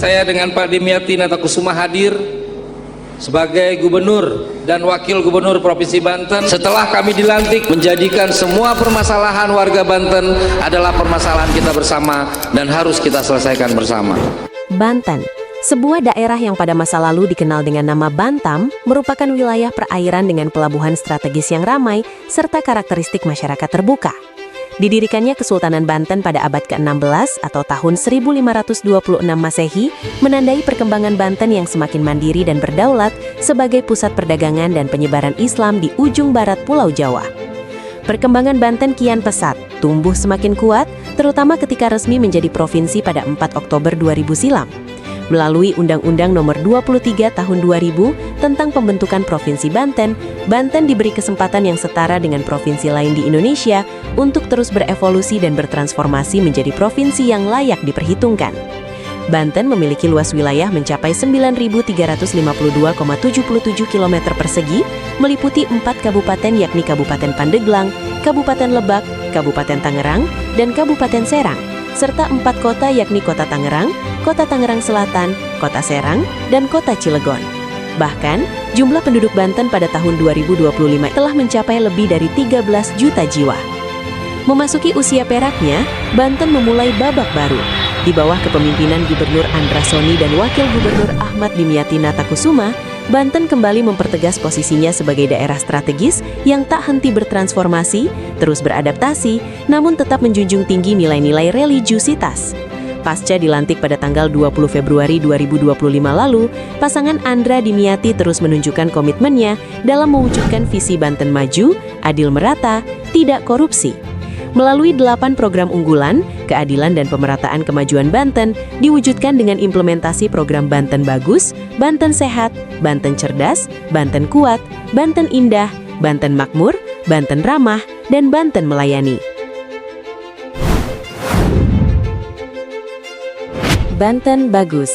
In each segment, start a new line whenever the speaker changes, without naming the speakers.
Saya dengan Pak Dimyati Natakusuma hadir sebagai Gubernur dan Wakil Gubernur Provinsi Banten setelah kami dilantik menjadikan semua permasalahan warga Banten adalah permasalahan kita bersama dan harus kita selesaikan bersama.
Banten, sebuah daerah yang pada masa lalu dikenal dengan nama Bantam, merupakan wilayah perairan dengan pelabuhan strategis yang ramai serta karakteristik masyarakat terbuka. Didirikannya Kesultanan Banten pada abad ke-16 atau tahun 1526 Masehi, menandai perkembangan Banten yang semakin mandiri dan berdaulat sebagai pusat perdagangan dan penyebaran Islam di ujung barat Pulau Jawa. Perkembangan Banten kian pesat, tumbuh semakin kuat, terutama ketika resmi menjadi provinsi pada 4 Oktober 2000 silam. Melalui Undang-Undang Nomor 23 Tahun 2000 tentang pembentukan Provinsi Banten, Banten diberi kesempatan yang setara dengan provinsi lain di Indonesia untuk terus berevolusi dan bertransformasi menjadi provinsi yang layak diperhitungkan. Banten memiliki luas wilayah mencapai 9.352,77 km persegi, meliputi 4 kabupaten yakni Kabupaten Pandeglang, Kabupaten Lebak, Kabupaten Tangerang, dan Kabupaten Serang, serta 4 kota yakni Kota Tangerang, Kota Tangerang Selatan, Kota Serang, dan Kota Cilegon. Bahkan, jumlah penduduk Banten pada tahun 2025 telah mencapai lebih dari 13 juta jiwa. Memasuki usia peraknya, Banten memulai babak baru. Di bawah kepemimpinan Gubernur Andra Soni dan Wakil Gubernur Ahmad Dimyati Natakusuma, Banten kembali mempertegas posisinya sebagai daerah strategis yang tak henti bertransformasi, terus beradaptasi, namun tetap menjunjung tinggi nilai-nilai religiusitas. Pasca dilantik pada tanggal 20 Februari 2025 lalu, pasangan Andra Dimyati terus menunjukkan komitmennya dalam mewujudkan visi Banten maju, adil merata, tidak korupsi. Melalui 8 program unggulan, keadilan dan pemerataan kemajuan Banten diwujudkan dengan implementasi program Banten Bagus, Banten Sehat, Banten Cerdas, Banten Kuat, Banten Indah, Banten Makmur, Banten Ramah, dan Banten Melayani. Banten Bagus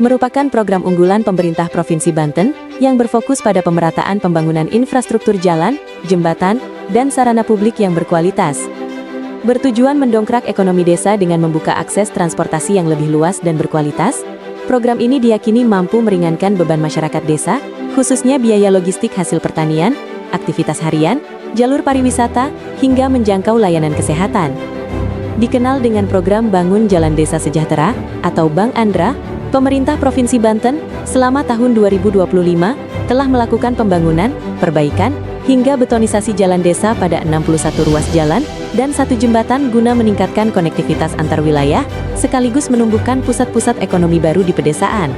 merupakan program unggulan pemerintah Provinsi Banten yang berfokus pada pemerataan pembangunan infrastruktur jalan, jembatan, dan sarana publik yang berkualitas. Bertujuan mendongkrak ekonomi desa dengan membuka akses transportasi yang lebih luas dan berkualitas, program ini diyakini mampu meringankan beban masyarakat desa, khususnya biaya logistik hasil pertanian, aktivitas harian, jalur pariwisata, hingga menjangkau layanan kesehatan. Dikenal dengan program Bangun Jalan Desa Sejahtera atau Bang Andra, pemerintah Provinsi Banten selama tahun 2025 telah melakukan pembangunan, perbaikan, hingga betonisasi jalan desa pada 61 ruas jalan dan 1 jembatan guna meningkatkan konektivitas antar wilayah, sekaligus menumbuhkan pusat-pusat ekonomi baru di pedesaan.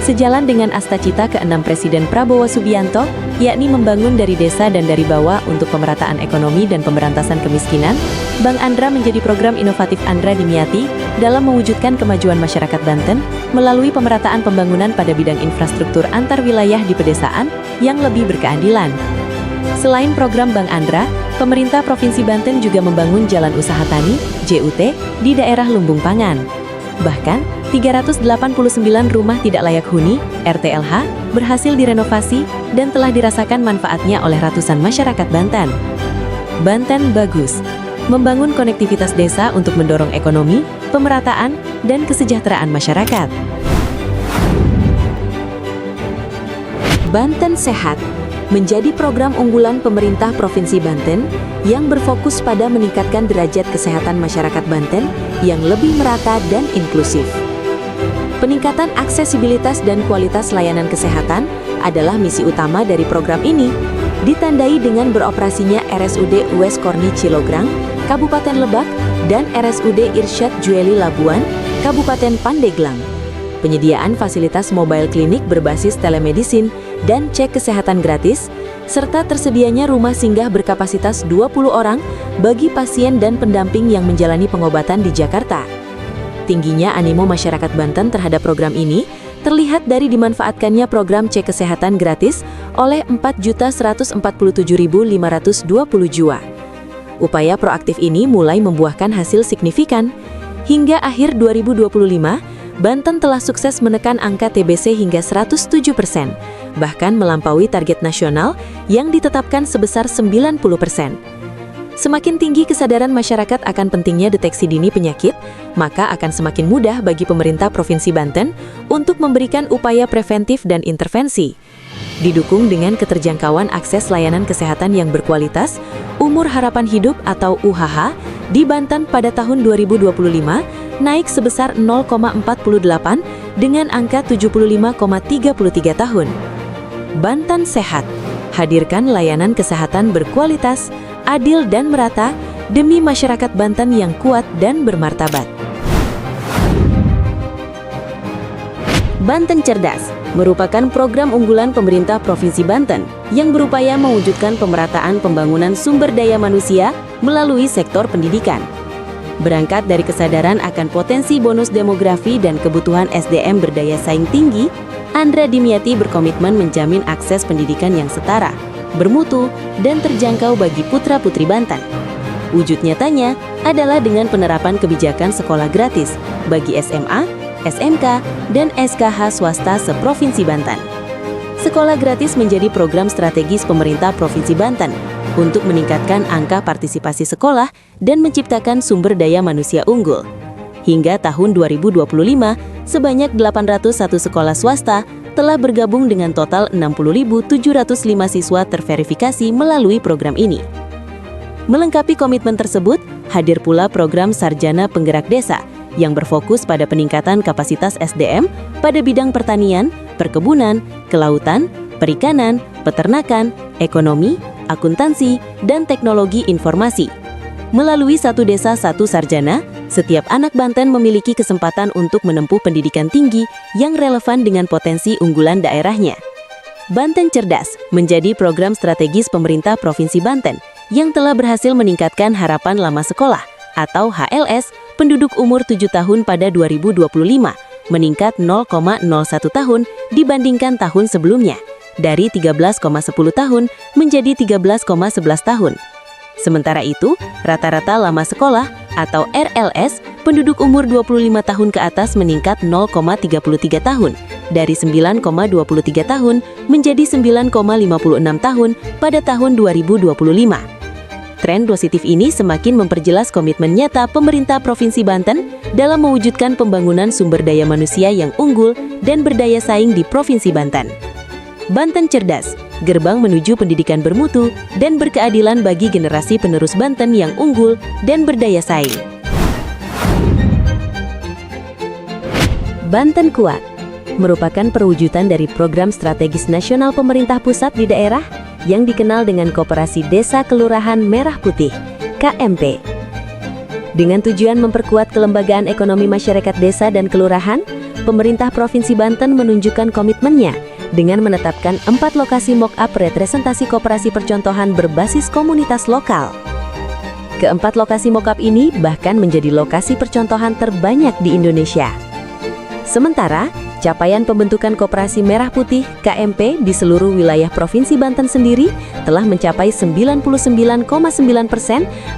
Sejalan dengan asta-cita ke-6 Presiden Prabowo Subianto, yakni membangun dari desa dan dari bawah untuk pemerataan ekonomi dan pemberantasan kemiskinan, Bang Andra menjadi program inovatif Andra Dimyati dalam mewujudkan kemajuan masyarakat Banten melalui pemerataan pembangunan pada bidang infrastruktur antar wilayah di pedesaan yang lebih berkeadilan. Selain program Bang Andra, pemerintah Provinsi Banten juga membangun Jalan Usaha Tani, JUT, di daerah Lumbung Pangan. Bahkan, 389 rumah tidak layak huni, RTLH, berhasil direnovasi dan telah dirasakan manfaatnya oleh ratusan masyarakat Banten. Banten Bagus membangun konektivitas desa untuk mendorong ekonomi, pemerataan, dan kesejahteraan masyarakat. Banten Sehat menjadi program unggulan pemerintah Provinsi Banten yang berfokus pada meningkatkan derajat kesehatan masyarakat Banten yang lebih merata dan inklusif. Peningkatan aksesibilitas dan kualitas layanan kesehatan adalah misi utama dari program ini, ditandai dengan beroperasinya RSUD Uwais Korni Cilograng, Kabupaten Lebak, dan RSUD Irsyad Jueli Labuan, Kabupaten Pandeglang. Penyediaan fasilitas mobile klinik berbasis telemedicine dan cek kesehatan gratis, serta tersedianya rumah singgah berkapasitas 20 orang bagi pasien dan pendamping yang menjalani pengobatan di Jakarta. Tingginya animo masyarakat Banten terhadap program ini terlihat dari dimanfaatkannya program cek kesehatan gratis oleh 4.147.520 jiwa. Upaya proaktif ini mulai membuahkan hasil signifikan. Hingga akhir 2025, Banten telah sukses menekan angka TBC hingga 107%, bahkan melampaui target nasional yang ditetapkan sebesar 90%. Semakin tinggi kesadaran masyarakat akan pentingnya deteksi dini penyakit, maka akan semakin mudah bagi pemerintah Provinsi Banten untuk memberikan upaya preventif dan intervensi. Didukung dengan keterjangkauan akses layanan kesehatan yang berkualitas, umur harapan hidup atau UHH di Banten pada tahun 2025 naik sebesar 0,48 dengan angka 75,33 tahun. Banten Sehat, hadirkan layanan kesehatan berkualitas, adil dan merata demi masyarakat Banten yang kuat dan bermartabat. Banten Cerdas merupakan program unggulan pemerintah Provinsi Banten yang berupaya mewujudkan pemerataan pembangunan sumber daya manusia melalui sektor pendidikan. Berangkat dari kesadaran akan potensi bonus demografi dan kebutuhan SDM berdaya saing tinggi, Andra Dimyati berkomitmen menjamin akses pendidikan yang setara, bermutu, dan terjangkau bagi putra-putri Banten. Wujud nyatanya adalah dengan penerapan kebijakan sekolah gratis bagi SMA, SMK, dan SKH swasta seprovinsi Banten. Sekolah gratis menjadi program strategis pemerintah Provinsi Banten untuk meningkatkan angka partisipasi sekolah dan menciptakan sumber daya manusia unggul. Hingga tahun 2025, sebanyak 801 sekolah swasta telah bergabung dengan total 60.705 siswa terverifikasi melalui program ini. Melengkapi komitmen tersebut, hadir pula program Sarjana Penggerak Desa yang berfokus pada peningkatan kapasitas SDM pada bidang pertanian, perkebunan, kelautan, perikanan, peternakan, ekonomi, akuntansi, dan teknologi informasi. Melalui Satu Desa Satu Sarjana, setiap anak Banten memiliki kesempatan untuk menempuh pendidikan tinggi yang relevan dengan potensi unggulan daerahnya. Banten Cerdas menjadi program strategis pemerintah Provinsi Banten yang telah berhasil meningkatkan harapan lama sekolah atau HLS penduduk umur 7 tahun pada 2025, meningkat 0,01 tahun dibandingkan tahun sebelumnya, dari 13,10 tahun menjadi 13,11 tahun. Sementara itu, rata-rata lama sekolah atau RLS penduduk umur 25 tahun ke atas meningkat 0,33 tahun, dari 9,23 tahun menjadi 9,56 tahun pada tahun 2025. Tren positif ini semakin memperjelas komitmen nyata pemerintah Provinsi Banten dalam mewujudkan pembangunan sumber daya manusia yang unggul dan berdaya saing di Provinsi Banten. Banten Cerdas, gerbang menuju pendidikan bermutu dan berkeadilan bagi generasi penerus Banten yang unggul dan berdaya saing. Banten Kuat merupakan perwujudan dari program strategis nasional pemerintah pusat di daerah yang dikenal dengan Koperasi Desa Kelurahan Merah Putih, KMP. Dengan tujuan memperkuat kelembagaan ekonomi masyarakat desa dan kelurahan, pemerintah Provinsi Banten menunjukkan komitmennya dengan menetapkan 4 lokasi mock-up representasi koperasi percontohan berbasis komunitas lokal. Keempat lokasi mock-up ini bahkan menjadi lokasi percontohan terbanyak di Indonesia. Sementara, capaian pembentukan Koperasi Merah Putih KMP di seluruh wilayah Provinsi Banten sendiri telah mencapai 99,9%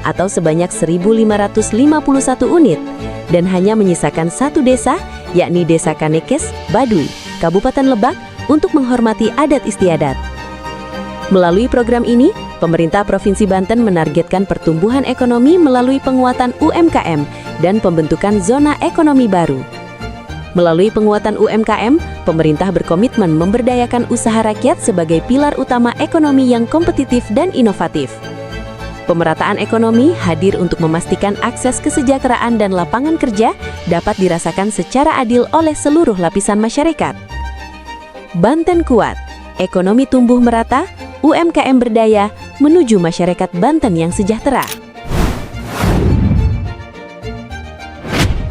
atau sebanyak 1.551 unit dan hanya menyisakan satu desa, yakni Desa Kanekes, Baduy, Kabupaten Lebak, untuk menghormati adat istiadat. Melalui program ini, pemerintah Provinsi Banten menargetkan pertumbuhan ekonomi melalui penguatan UMKM dan pembentukan zona ekonomi baru. Melalui penguatan UMKM, pemerintah berkomitmen memberdayakan usaha rakyat sebagai pilar utama ekonomi yang kompetitif dan inovatif. Pemerataan ekonomi hadir untuk memastikan akses kesejahteraan dan lapangan kerja dapat dirasakan secara adil oleh seluruh lapisan masyarakat. Banten Kuat, ekonomi tumbuh merata, UMKM berdaya, menuju masyarakat Banten yang sejahtera.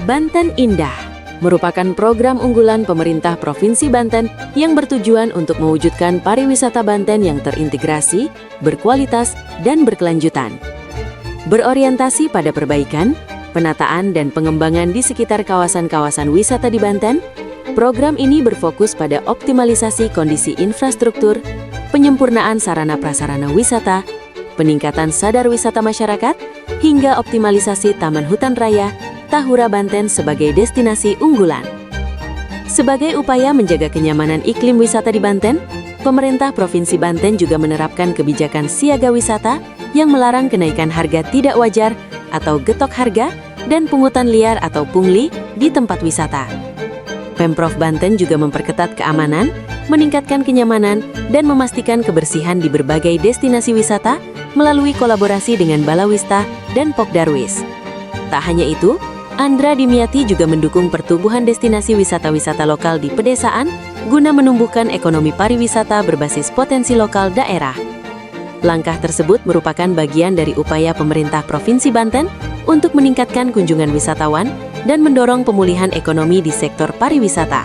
Banten Indah merupakan program unggulan pemerintah Provinsi Banten yang bertujuan untuk mewujudkan pariwisata Banten yang terintegrasi, berkualitas, dan berkelanjutan. Berorientasi pada perbaikan, penataan, dan pengembangan di sekitar kawasan-kawasan wisata di Banten, program ini berfokus pada optimalisasi kondisi infrastruktur, penyempurnaan sarana prasarana wisata, peningkatan sadar wisata masyarakat, hingga optimalisasi Taman Hutan Raya Tahura Banten sebagai destinasi unggulan. Sebagai upaya menjaga kenyamanan iklim wisata di Banten, Pemerintah Provinsi Banten juga menerapkan kebijakan siaga wisata yang melarang kenaikan harga tidak wajar atau getok harga dan pungutan liar atau pungli di tempat wisata. Pemprov Banten juga memperketat keamanan, meningkatkan kenyamanan, dan memastikan kebersihan di berbagai destinasi wisata melalui kolaborasi dengan Balawista dan Pokdarwis. Tak hanya itu, Andra Dimyati juga mendukung pertumbuhan destinasi wisata-wisata lokal di pedesaan guna menumbuhkan ekonomi pariwisata berbasis potensi lokal daerah. Langkah tersebut merupakan bagian dari upaya pemerintah Provinsi Banten untuk meningkatkan kunjungan wisatawan dan mendorong pemulihan ekonomi di sektor pariwisata.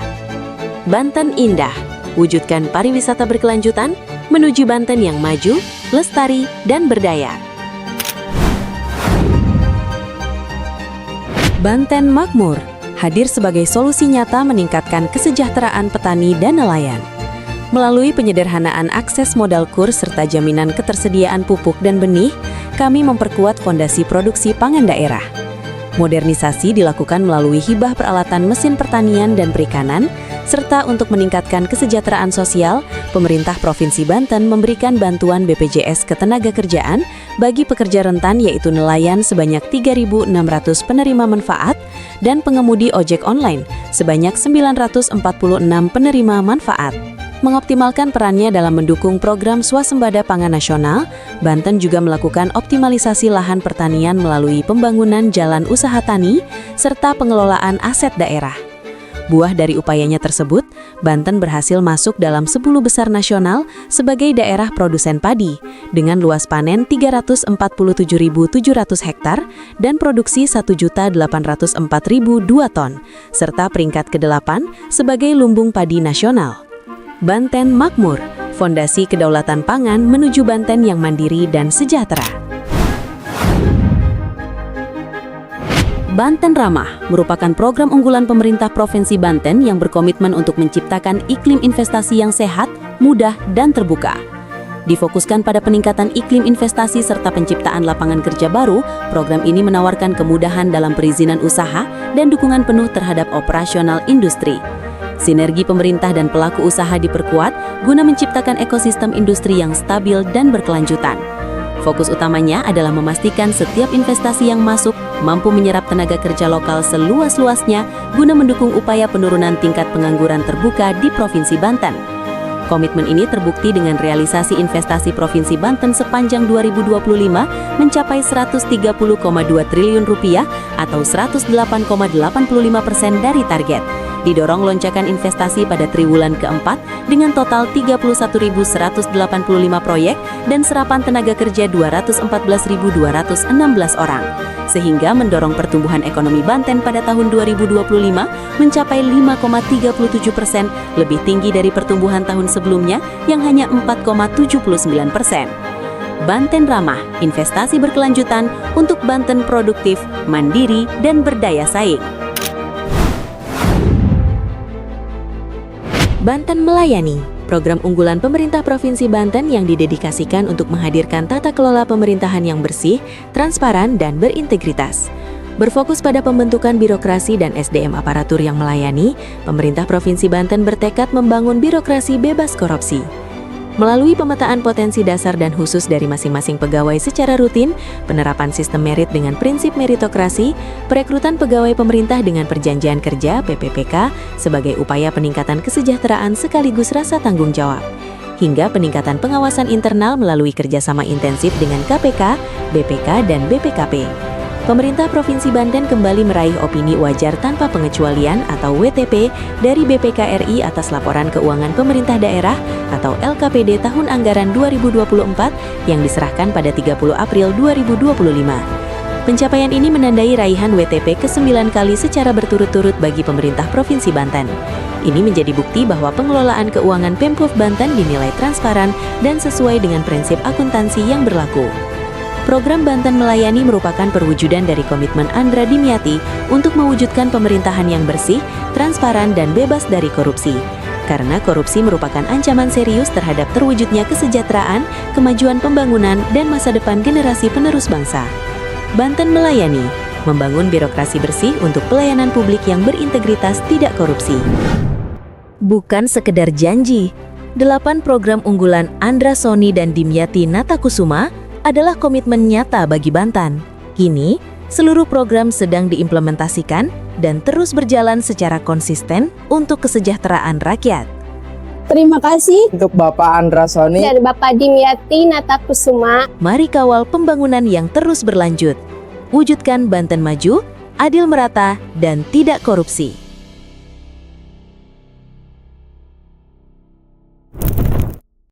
Banten Indah, wujudkan pariwisata berkelanjutan menuju Banten yang maju, lestari, dan berdaya. Banten Makmur hadir sebagai solusi nyata meningkatkan kesejahteraan petani dan nelayan. Melalui penyederhanaan akses modal kurs serta jaminan ketersediaan pupuk dan benih, kami memperkuat fondasi produksi pangan daerah. Modernisasi dilakukan melalui hibah peralatan mesin pertanian dan perikanan, serta untuk meningkatkan kesejahteraan sosial, pemerintah Provinsi Banten memberikan bantuan BPJS Ketenagakerjaan bagi pekerja rentan yaitu nelayan sebanyak 3.600 penerima manfaat dan pengemudi ojek online sebanyak 946 penerima manfaat. Mengoptimalkan perannya dalam mendukung program swasembada pangan nasional, Banten juga melakukan optimalisasi lahan pertanian melalui pembangunan jalan usaha tani serta pengelolaan aset daerah. Buah dari upayanya tersebut, Banten berhasil masuk dalam 10 besar nasional sebagai daerah produsen padi dengan luas panen 347.700 hektar dan produksi 1.804.002 ton, serta peringkat ke-8 sebagai lumbung padi nasional. Banten Makmur, fondasi kedaulatan pangan menuju Banten yang mandiri dan sejahtera. Banten Ramah merupakan program unggulan pemerintah Provinsi Banten yang berkomitmen untuk menciptakan iklim investasi yang sehat, mudah, dan terbuka. Difokuskan pada peningkatan iklim investasi serta penciptaan lapangan kerja baru, program ini menawarkan kemudahan dalam perizinan usaha dan dukungan penuh terhadap operasional industri. Sinergi pemerintah dan pelaku usaha diperkuat guna menciptakan ekosistem industri yang stabil dan berkelanjutan. Fokus utamanya adalah memastikan setiap investasi yang masuk mampu menyerap tenaga kerja lokal seluas-luasnya guna mendukung upaya penurunan tingkat pengangguran terbuka di Provinsi Banten. Komitmen ini terbukti dengan realisasi investasi Provinsi Banten sepanjang 2025 mencapai Rp130,2 triliun atau 108,85% dari target. Didorong lonjakan investasi pada triwulan keempat dengan total 31.185 proyek dan serapan tenaga kerja 214.216 orang, sehingga mendorong pertumbuhan ekonomi Banten pada tahun 2025 mencapai 5,37%, lebih tinggi dari pertumbuhan tahun sebelumnya yang hanya 4,79%. Banten Ramah, investasi berkelanjutan untuk Banten produktif, mandiri, dan berdaya saing. Banten Melayani, program unggulan pemerintah Provinsi Banten yang didedikasikan untuk menghadirkan tata kelola pemerintahan yang bersih, transparan, dan berintegritas. Berfokus pada pembentukan birokrasi dan SDM aparatur yang melayani, pemerintah Provinsi Banten bertekad membangun birokrasi bebas korupsi. Melalui pemetaan potensi dasar dan khusus dari masing-masing pegawai secara rutin, penerapan sistem merit dengan prinsip meritokrasi, perekrutan pegawai pemerintah dengan perjanjian kerja (PPPK) sebagai upaya peningkatan kesejahteraan sekaligus rasa tanggung jawab, hingga peningkatan pengawasan internal melalui kerjasama intensif dengan KPK, BPK, dan BPKP. Pemerintah Provinsi Banten kembali meraih opini wajar tanpa pengecualian atau WTP dari BPK RI atas laporan keuangan pemerintah daerah atau LKPD tahun anggaran 2024 yang diserahkan pada 30 April 2025. Pencapaian ini menandai raihan WTP ke-9 kali secara berturut-turut bagi pemerintah Provinsi Banten. Ini menjadi bukti bahwa pengelolaan keuangan Pemprov Banten dinilai transparan dan sesuai dengan prinsip akuntansi yang berlaku. Program Banten Melayani merupakan perwujudan dari komitmen Andra Dimyati untuk mewujudkan pemerintahan yang bersih, transparan, dan bebas dari korupsi. Karena korupsi merupakan ancaman serius terhadap terwujudnya kesejahteraan, kemajuan pembangunan, dan masa depan generasi penerus bangsa. Banten Melayani, membangun birokrasi bersih untuk pelayanan publik yang berintegritas tidak korupsi. Bukan sekedar janji, 8 program unggulan Andra Soni dan Dimyati Natakusuma adalah komitmen nyata bagi Bantan. Kini, seluruh program sedang diimplementasikan dan terus berjalan secara konsisten untuk kesejahteraan rakyat.
Terima kasih
Untuk Bapak Andra Soni
dan Bapak Dimyati Natakusuma.
Mari kawal pembangunan yang terus berlanjut. Wujudkan Banten maju, adil merata, dan tidak korupsi.